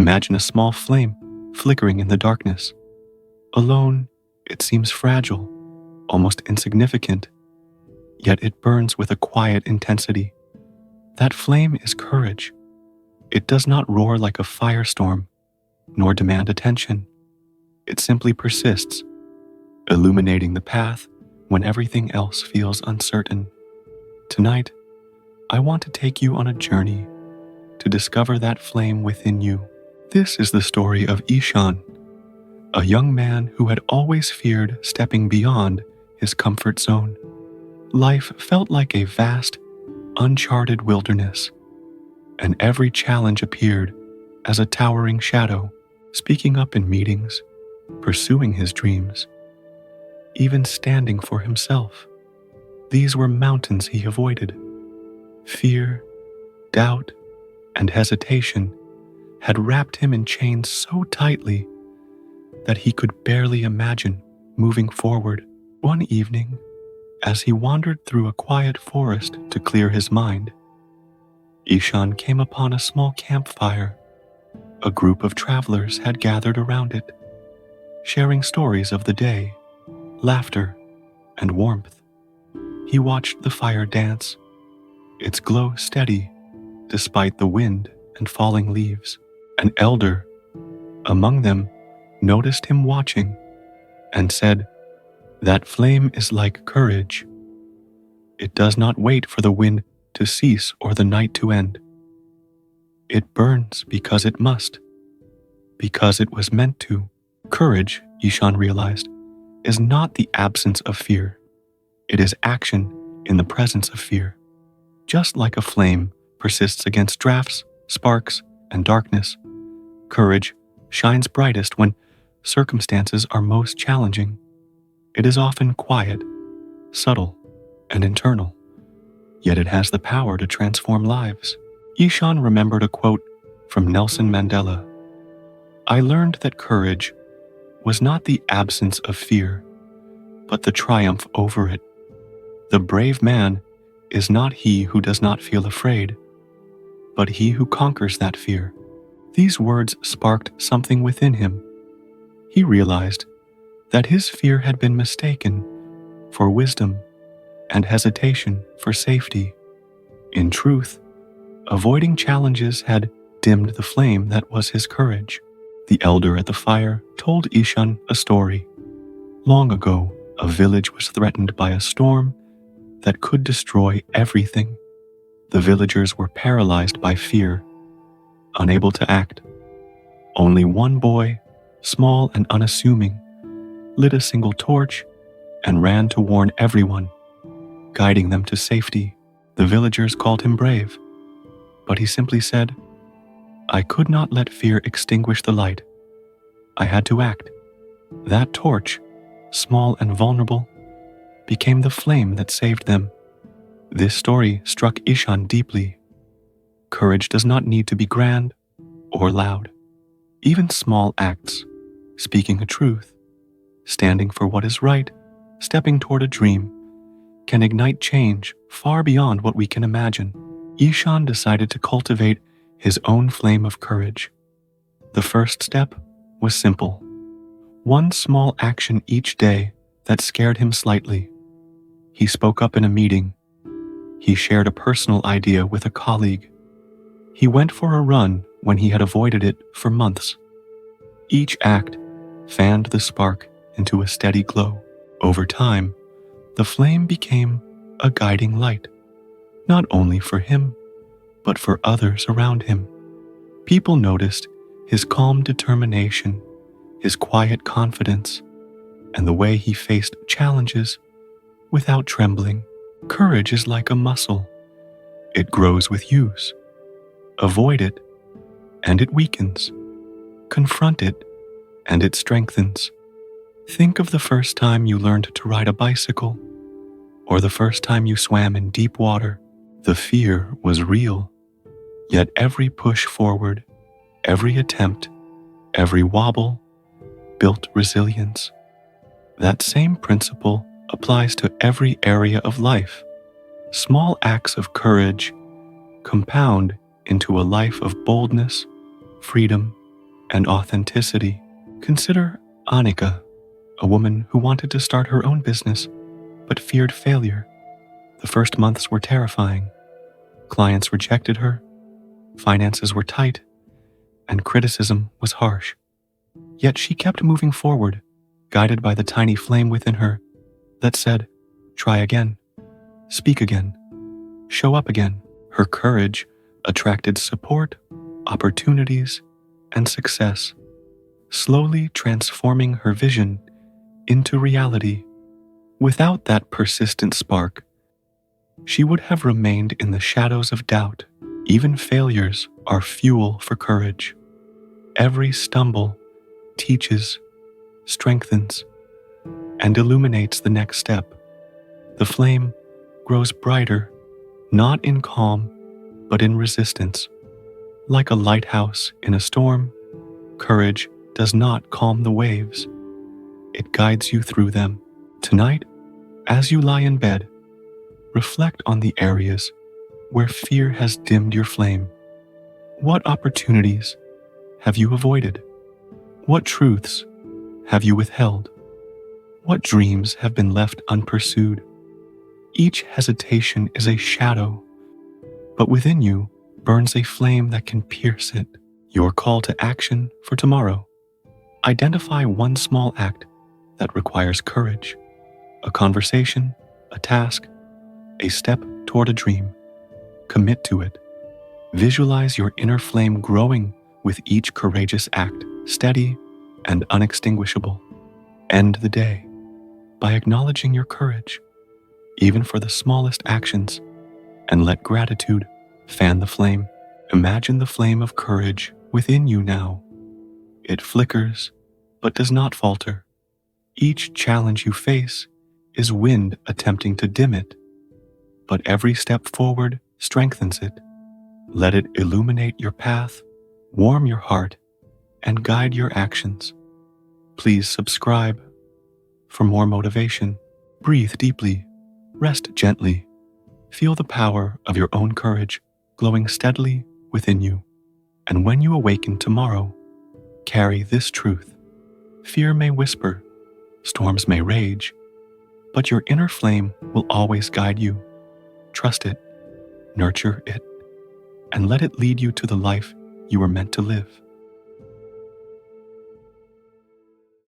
Imagine a small flame flickering in the darkness. Alone, it seems fragile, almost insignificant, yet it burns with a quiet intensity. That flame is courage. It does not roar like a firestorm, nor demand attention. It simply persists, illuminating the path when everything else feels uncertain. Tonight, I want to take you on a journey to discover that flame within you. This is the story of Ishan, a young man who had always feared stepping beyond his comfort zone. Life felt like a vast, uncharted wilderness, and every challenge appeared as a towering shadow, speaking up in meetings, pursuing his dreams, even standing for himself. These were mountains he avoided. Fear, doubt, and hesitation had wrapped him in chains so tightly that he could barely imagine moving forward. One evening, as he wandered through a quiet forest to clear his mind, Ishan came upon a small campfire. A group of travelers had gathered around it, sharing stories of the day, laughter, and warmth. He watched the fire dance, its glow steady despite the wind and falling leaves. An elder among them noticed him watching and said, "That flame is like courage. It does not wait for the wind to cease or the night to end. It burns because it must, because it was meant to." Courage, Ishan realized, is not the absence of fear. It is action in the presence of fear. Just like a flame persists against drafts, sparks, and darkness, courage shines brightest when circumstances are most challenging. It is often quiet, subtle, and internal, yet it has the power to transform lives. Ishan remembered a quote from Nelson Mandela. "I learned that courage was not the absence of fear, but the triumph over it. The brave man is not he who does not feel afraid, but he who conquers that fear." These words sparked something within him. He realized that his fear had been mistaken for wisdom and hesitation for safety. In truth, avoiding challenges had dimmed the flame that was his courage. The elder at the fire told Ishan a story. Long ago, a village was threatened by a storm that could destroy everything. The villagers were paralyzed by fear, unable to act. Only one boy, small and unassuming, lit a single torch and ran to warn everyone, guiding them to safety. The villagers called him brave, but he simply said, "I could not let fear extinguish the light. I had to act." That torch, small and vulnerable, became the flame that saved them. This story struck Ishan deeply. Courage does not need to be grand or loud. Even small acts, speaking a truth, standing for what is right, stepping toward a dream, can ignite change far beyond what we can imagine. Ishan decided to cultivate his own flame of courage. The first step was simple. One small action each day that scared him slightly. He spoke up in a meeting. He shared a personal idea with a colleague. He went for a run when he had avoided it for months. Each act fanned the spark into a steady glow. Over time, the flame became a guiding light, not only for him, but for others around him. People noticed his calm determination, his quiet confidence, and the way he faced challenges without trembling. Courage is like a muscle. It grows with use. Avoid it, and it weakens. Confront it, and it strengthens. Think of the first time you learned to ride a bicycle, or the first time you swam in deep water. The fear was real, yet every push forward, every attempt, every wobble, built resilience. That same principle applies to every area of life. Small acts of courage compound into a life of boldness, freedom, and authenticity. Consider Annika, a woman who wanted to start her own business but feared failure. The first months were terrifying. Clients rejected her, finances were tight, and criticism was harsh. Yet she kept moving forward, guided by the tiny flame within her that said, "Try again, speak again, show up again." Her courage attracted support, opportunities, and success, slowly transforming her vision into reality. Without that persistent spark, she would have remained in the shadows of doubt. Even failures are fuel for courage. Every stumble teaches, strengthens, and illuminates the next step. The flame grows brighter, not in calm, but in resistance. Like a lighthouse in a storm, courage does not calm the waves. It guides you through them. Tonight, as you lie in bed, reflect on the areas where fear has dimmed your flame. What opportunities have you avoided? What truths have you withheld? What dreams have been left unpursued? Each hesitation is a shadow, but within you burns a flame that can pierce it. Your call to action for tomorrow. Identify one small act that requires courage, a conversation, a task, a step toward a dream. Commit to it. Visualize your inner flame growing with each courageous act, steady and unextinguishable. End the day by acknowledging your courage, even for the smallest actions, and let gratitude fan the flame. Imagine the flame of courage within you now. It flickers, but does not falter. Each challenge you face is wind attempting to dim it, but every step forward strengthens it. Let it illuminate your path, warm your heart, and guide your actions. Please subscribe for more motivation. Breathe deeply, rest gently. Feel the power of your own courage glowing steadily within you. And when you awaken tomorrow, carry this truth. Fear may whisper, storms may rage, but your inner flame will always guide you. Trust it, nurture it, and let it lead you to the life you were meant to live.